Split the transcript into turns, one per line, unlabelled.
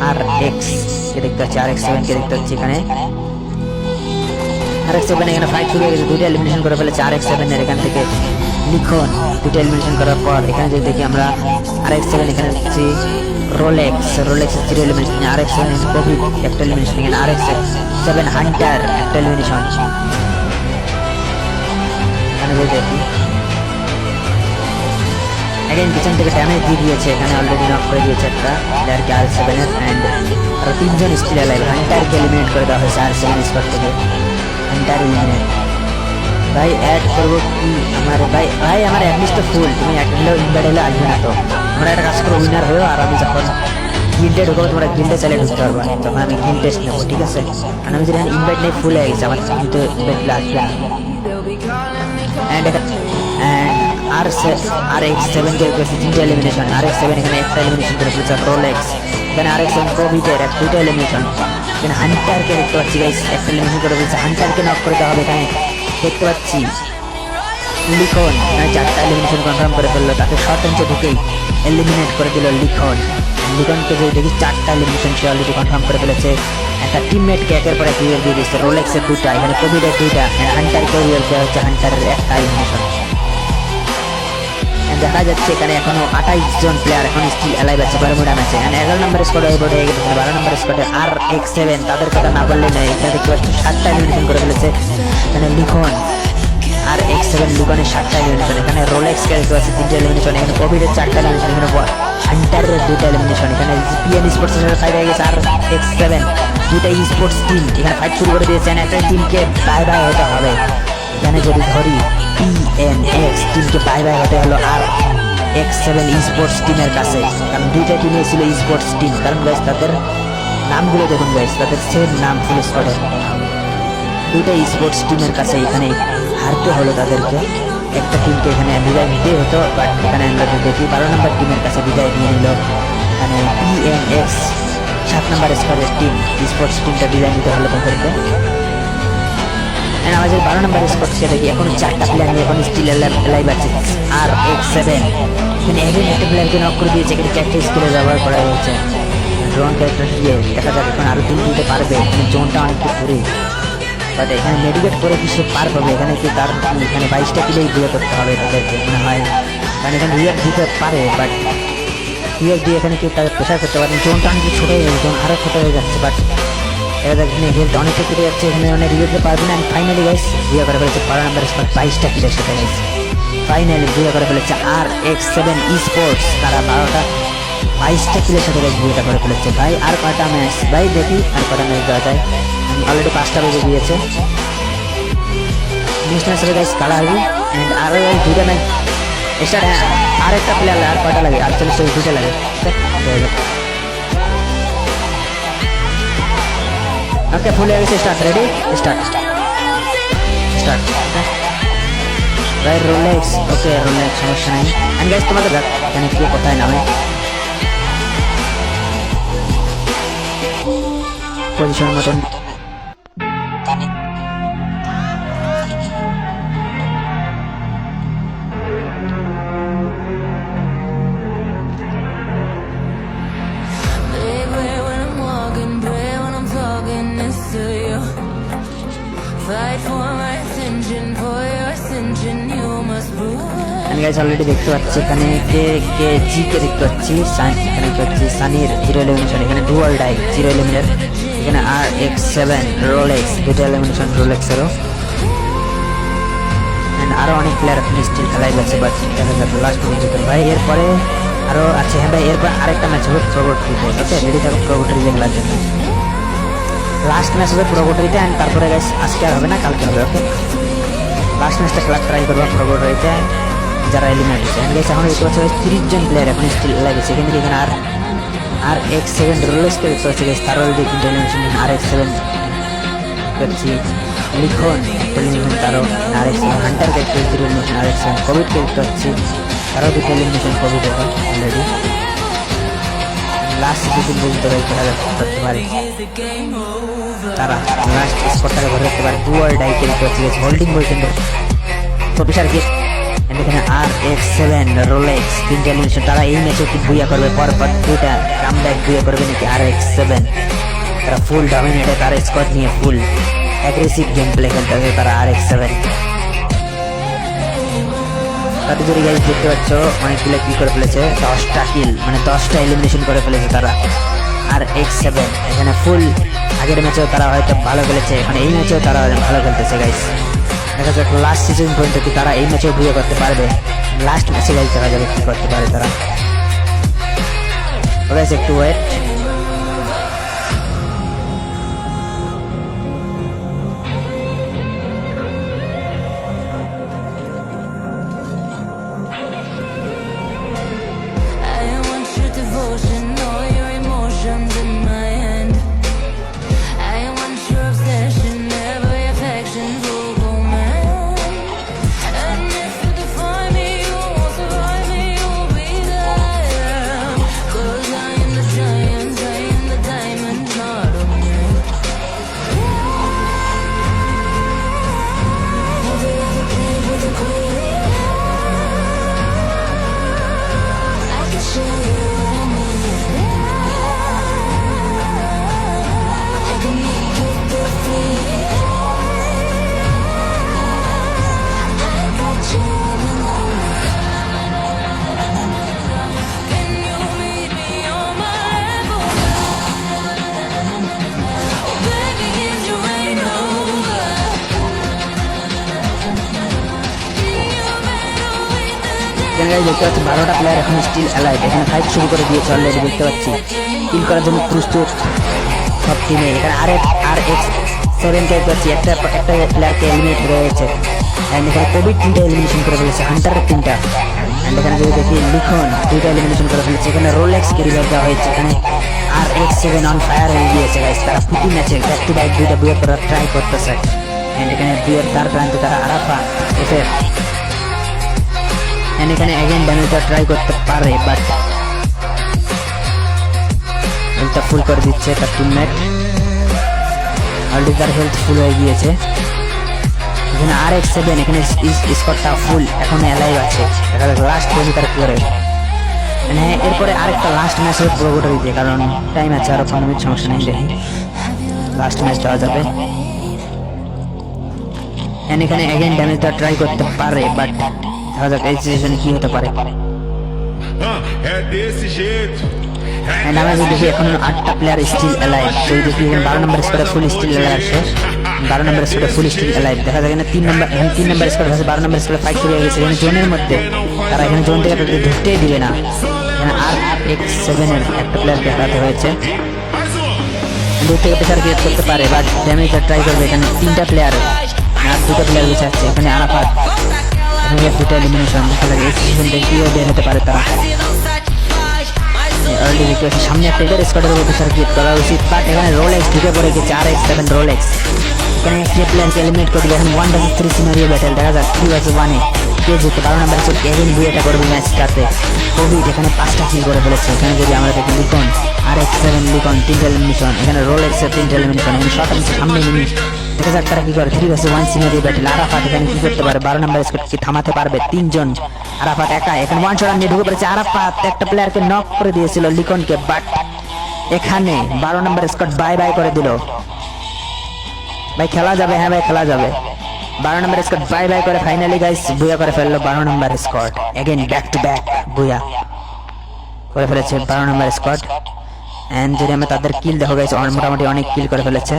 আর x কে দেখতে পাচ্ছি, RX-7 কে দেখতে পাচ্ছি এখানে। RX-7 এখানে ফাইট শুরু হয়ে গেছে, দুটো এলিমিনেশন করে ফেলেছে RX-7 এর। এখান থেকে লিখন দুটো এলিমিনেশন করার পর এখানে যদি দেখি আমরা RX-7 এখানে দেখছি রোলেক্স 0 এলিমিনেশন, RX-7 কোভিড একটা এলিমিনেশন, এখানে RX-7 হান্টার একটা এলিমিনেশন। এখানে যদি দেখি এগেইন পিছন থেকে ড্যামেজ দিয়ে দিয়েছে, এখানে অলরেডি নক করে দিয়েছে একটা প্লেয়ারকে RX-7 এর। অ্যান্ড আরো তিনজন স্টিল অ্যালাইভ, হান্টারকে এলিমিনেট করে দেওয়া হয়েছে RX-7 স্কোয়াড থেকে। Hunter eliminate. ভাই অ্যাড করবো কি আমার? ভাই আমার অ্যাডলিস্ট ফুল, তুমি অ্যাড হলেও ইনভাইট হলে আসবে না। তো তোমরা একটা কাজ করো, উইনার হয়েও, আর আমি যখন গিল্ডে ঢুকবো তোমরা গিল্ডে চালিয়ে ঢুকতে পারবো, তখন আমি গিল্ড টেস্ট নেবো, ঠিক আছে? কারণ আমি যদি ইনভাইট নেই, ফুল হয়ে গেছে আমার, কিন্তু ইনভাইট আসবে না। অ্যান্ড RX-7 কে তিনটা এলিমিনেশন, RX-7 এখানে একটা এলিমিনেশন করে ফেলেছে রোলেক্স, এখানে RX-7 কোভিডের দুইটা এলিমিনেশন। এখানে হান্টারকে দেখতে পাচ্ছি গাইস, একটা এলিমিনেশন করে ফেলেছে, হান্টারকে নক করে দেওয়া হবে। এখানে দেখতে পাচ্ছি লিখন চারটা এলিমিনেশন কনফার্ম করে ফেললো, তাকে শর্ট রেঞ্জে ঢুকেই এলিমিনেট করে দিল লিখন। লিখনকে যদি দেখি চারটা এলিমিনেশন সে অলরেডি কনফার্ম করে ফেলেছে। একটা টিমমেটকে একের পর এক রিয়েল দিয়ে দিচ্ছে, রোলেক্সের দুটা, এখানে কোভিডের দুইটা, হান্টারকে রিয়েল দেওয়া হচ্ছে, হান্টারের একটা এলিমিনেশন। দেখা যাচ্ছে এখানে এখনো 28 জন প্লেয়ার এখন স্টিল অ্যালাইভ আছে বারমুডা ম্যাচে। 11 নম্বর স্কোয়াডে এই বোর্ডে 12 নম্বর স্কোয়াডে RX-7, তাদের কথা না বললে নয়। এখানে দেখতে পাচ্ছি 7টা এলিমিনেশন করে ফেলেছে এখানে লিখন, RX-7 লিখনের 7টা এলিমিনেশন। এখানে রোলেক্সকে দেখতে পাচ্ছি 3টা এলিমিনেশন, এখানে কোভিডের 4টা এলিমিনেশন, এখানে হান্টারের 2টা এলিমিনেশন। এখানে PN স্পোর্টসের সাথে ফাইট হয়ে গেছে RX-7, 2টা স্পোর্টস টিম এখানে ফাইট শুরু করে দিয়েছে। একটা টিমকে বাই বাই হতে হবে, এখানে যদি ধরি PNX টিমকে বাই বাই হতে হলো RX-7 স্পোর্টস টিমের কাছে, কারণ দুইটা টিমে ছিল স্পোর্টস টিম। কারণ গাইস তাদের নামগুলো দেখুন গাইস, তাদের সেম নাম ফুল স্কোয়াডের, দুইটা স্পোর্টস টিমের কাছে এখানে হারতে হলো তাদেরকে। একটা টিমকে এখানে বিদায় নিতে হতো, বাট এখানে আমরা দেখি 12 নম্বর টিমের কাছে বিদায় নিয়ে নিল এখানে PNX 7 নম্বর স্কোয়াডের টিম, স্পোর্টস টিমটা বিদায় নিতে হলো তাদেরকে। আমাদের 12 নম্বর স্কোয়াডকে দেখি এখন 4টা প্লেয়ার নিয়ে এখন স্টিল অ্যালাইভ আছে RX-7। এখানে একটা প্লেয়ারকে নক করে দিয়েছে, এখানে 4টা স্কিলে ব্যবহার করা হয়েছে ড্রোন ক্যারেক্টার দিয়ে। দেখা যাক এখন আরো 3 দিতে পারবে, এখানে জোনটা অনেকটা দূরে, বাট এখানে মেডিকেট করে কি সে পার পাবে? এখানে কি তার এখানে 22টা কিলেই দিয়ে করতে হবে তাদেরকে মনে হয়, কারণ এখানে রিয়ার দিতে পারে, বাট রিয়ার দিয়ে এখানে কি তাদের প্রেশার করতে পারে? জোনটা অনেক ছোট হয়ে গেছে, জোন আরো ছোট হয়ে যাচ্ছে, বাট এখানে হেলথ অনেকটা কেটে যাচ্ছে, এখানে অনেক রিভিউ দিতে পারবে না। ফাইনালি গাইস রিয়া করে ফেলেছে 12 নম্বর স্কোয়াড, 22টা কিলের সাথে গাইস ফাইনালি রিয়া করে ফেলেছে RX-7 স্পোর্টস, তারা 22টা কিলের সাথে গাইস রিয়া করে ফেলেছে। ভাই আর কয়টা ম্যাচ ভাই দেখি, আর কয়টা ম্যাচ দেওয়া যায়? অলরেডি 5টা বেজে গিয়েছে, নেক্সট ম্যাচ হবে গাইস কালাহারি। অ্যান্ড আরো গাইস 2টা ম্যাচ স্টার্ট। আর একটা প্লেয়ার আর কয়টা লাগে? 48 2টা লাগে। ওকে ফুল হয়ে গেছে, স্টার্ট, রেডি, স্টার্ট ভাই রোলেক্স। ওকে রোলেক্স সমস্যা নাই। এন্ড গাইস তোমাদের এখানে কে কোথায় নামে পজিশন মতন অলরেডি দেখতে পাচ্ছি এখানে কে দেখতে পাচ্ছি, এখানে দেখতে পাচ্ছি সানির 0 এলিমিনেশন, এখানে ডুয়াল ডাই 0 এলিমিনেট, এখানে RX-7 রোলেক্স 2টা এলিমিনেশন রোলেক্সেরও। আরো অনেক প্লেয়ার এখন স্টিল খেলাই যাচ্ছে, বাট দেখা যাচ্ছে লাস্ট পর্যন্ত ভাই। এরপরে আরো আছে, হ্যাঁ ভাই এরপর আরেকটা ম্যাচ হবে প্রোগোটরিতে, ওকে রেডি থাকো প্রোগোটরি খেলার জন্য। লাস্ট ম্যাচ হবে প্রোগোটরিতে, অ্যান্ড তারপরে গাইস আজকে আর হবে না, কালকে হবে, ওকে? লাস্ট ম্যাচটা খেলার ট্রাই করবো প্রোগোটরিতে যারা এলিমিনেট হয়েছে। এখন দেখতে পাচ্ছি 30 জন প্লেয়ার এখন স্টিল লাগছে, এখান থেকে এখানে RX-7 রোলেক্সকে দেখতে পাচ্ছি গাইস, তারও অলরেডি 3টা এলিমিনেশন। RX-7 দেখছি লিখন এলিমিনেশন, তারও RX-7 হান্টারকে 0 এলিমিনেশন, RX-7 কোভিডকে দেখতে পাচ্ছি, তারও 2টা এলিমিনেশন কোভিড এখন অলরেডি। লাস্ট সিজন পর্যন্ত খেলা করতে পারে তারা, লাস্ট স্পটটাকে ধরে রাখতে পারে। ডুয়াল ডাইকে দেখতে পাচ্ছি হোল্ডিং বল, কিন্তু প্রফেসর গিফট এখানে RX7 রোলেক্স তিনটা এলিমিনেশন, তারা এই ম্যাচে কি বুয়া করবে পরপর দুটা কামব্যাক বুয়া করবে নাকি RX7? তারা ফুল ডমিনেটে তার স্কোয়াড নিয়ে ফুল অ্যাগ্রেসিভ গেম প্লে খেলতে হবে তারা RX7। তাদের যদি গাইজ দেখতে পাচ্ছ অনেকগুলো কিল করে ফেলেছে, 10টা কিল মানে 10টা এলিমিনেশন করে ফেলেছে তারা RX7। এখানে ফুল আগের ম্যাচেও তারা হয়তো ভালো খেলেছে, মানে এই ম্যাচেও তারা ভালো খেলতেছে গাইজ। দেখা যাক লাস্ট সিজন পর্যন্ত কি তারা এই ম্যাচেও বিয়ে করতে পারবে। লাস্ট ম্যাচে গাইজ দেখা যাবে কি করতে পারে তারা। গাইজ একটু ওয়েট। দেখতে পাচ্ছি 12টা প্লেয়ার এখন স্টিল অ্যালাইভ। এখানে ফাইট শুরু করে দিয়েছে অলরেডি, দেখতে পাচ্ছি কিল করার জন্য প্রস্তুত সব টিমে। এখানে RX7 দেখতে পাচ্ছি একটা প্লেয়ারকে এলিমিনেট রয়েছে। অ্যান্ড এখানে কোভিড 3টা এলিমিনেশন করে ফেলেছে, হান্টারের 3টা। অ্যান্ড এখানে যদি দেখি লিখন 2টা এলিমিনেশন করে ফেলেছে। এখানে রোলেক্সকে রিভাইভ দেওয়া হয়েছে। এখানে RX7 অন ফায়ার হয়ে গিয়েছে গাইস। তারা প্রতি ম্যাচে ব্যাক টু ব্যাক 2টা বুয়ে করার ট্রাই করতেছে। অ্যান্ড এখানে বুয়ের তার প্রান্তে তারা আরাফা এফের এখানে অ্যাগেন ড্যামেজটা ট্রাই করতে পারে, বাট হেলথটা ফুল করে দিচ্ছে তার টিমমেট। অলরেডি তার হেলথ ফুল হয়ে গিয়েছে। এখানে RX7 এখানে স্কোয়াডটা ফুল এখন অ্যালাইভ আছে। দেখা যাক লাস্ট পর্যন্ত তার কি করে। মানে এরপরে আরেকটা লাস্ট ম্যাচ হবে পুরো গোটা দিতে, কারণ টাইম আছে আরো 15 মিনিট, সমস্যা নেই। দেখি লাস্ট ম্যাচ দেওয়া যাবে। এখানে অ্যাগেন ড্যামেজটা ট্রাই করতে পারে, বাট দেখা যাক এই সিচুয়েশনে কি হতে পারে। আমরা যদি দেখি এখন 8টা প্লেয়ার স্টিল অ্যালাইভ। যদি দেখি 12 নম্বর স্কোয়াডে ফুল স্টিল অ্যালাইভ আছে, 12 নম্বর স্কোয়াডে ফুল স্টিল অ্যালাইভ। দেখা যায় এখানে 3 নম্বর স্কোয়াড আছে, 12 নম্বর স্কোয়াডে ফাইট শুরু হয়ে গেছে। এখানে জোনের মধ্যে তারা এখানে জোন থেকে তাদের ঢুকতেই দিবে না। এখানে RX7 এর একটা প্লেয়ারকে হারাতে হয়েছে। দূর থেকে প্রেসার ক্রিয়েট করতে পারে, বাট ড্যামেজটা ট্রাই করবে। এখানে 3টা প্লেয়ার আর 2টা প্লেয়ার বেঁচে আছে। এখানে আরাফাত, এখানে 2টা এলিমিনেশন। দেখা যাক এই সিচুয়েশনটা কিও বের হতে পারে তারা। अर्ली रिक्वेस्ट सामने একটা এটার স্কোয়াডের উপর প্রেসার ক্রিয়েট করা উচিত, বাট এখানে রোলেক্স ঢুকে পড়ে গেছে। RX7 রোলেক্স এখানে একটি প্লেয়ারকে এলিমিনেট করে দিলে এখন 1 vs 3 সিনারিও ব্যাটেল। দেখা যাক 3 vs 1 এ কে জিতে। 12 নম্বর স্কোয়াড কেভিন বুয়েটা করবে ম্যাচটাতে। কোভিড এখানে 5টা কিল করে ফেলেছে। এখানে যদি আমরা দেখি লিকন RX7 লিকন 3টা এলিমিনেশন, এখানে রোলেক্সের 3টা এলিমিনেশন। এখানে শর্ট আছে সামনে মিনিট। দেখা যাক তারা কি করে। 3 vs 1 সিনারিও ব্যাটেল। আরাফাত এখানে কি করতে পারে? 12 নম্বর স্কোয়াড কি থামাতে পারবে? 3 জন। আরাফাত একা এখানে ওয়ান শট নিয়ে ঢুকে পড়েছে। আরাফাত একটা প্লেয়ারকে নক করে দিয়েছিল লিকনকে, বাট এখানে 12 নম্বর স্কোয়াড বাই বাই করে দিল। ভাই খেলা যাবে, হ্যাঁ ভাই খেলা যাবে। 12 নম্বর স্কোয়াড বাই বাই করে ফাইনালি গাইস বুয়া করে ফেললো 12 number squad. Again back to back booyah করে ফেলেছে 12 নম্বর স্কোয়াড। এন্ড যদি আমরা তাদের কিল দেখো গাইস, মোটামুটি অনেক কিল করে ফেলেছে।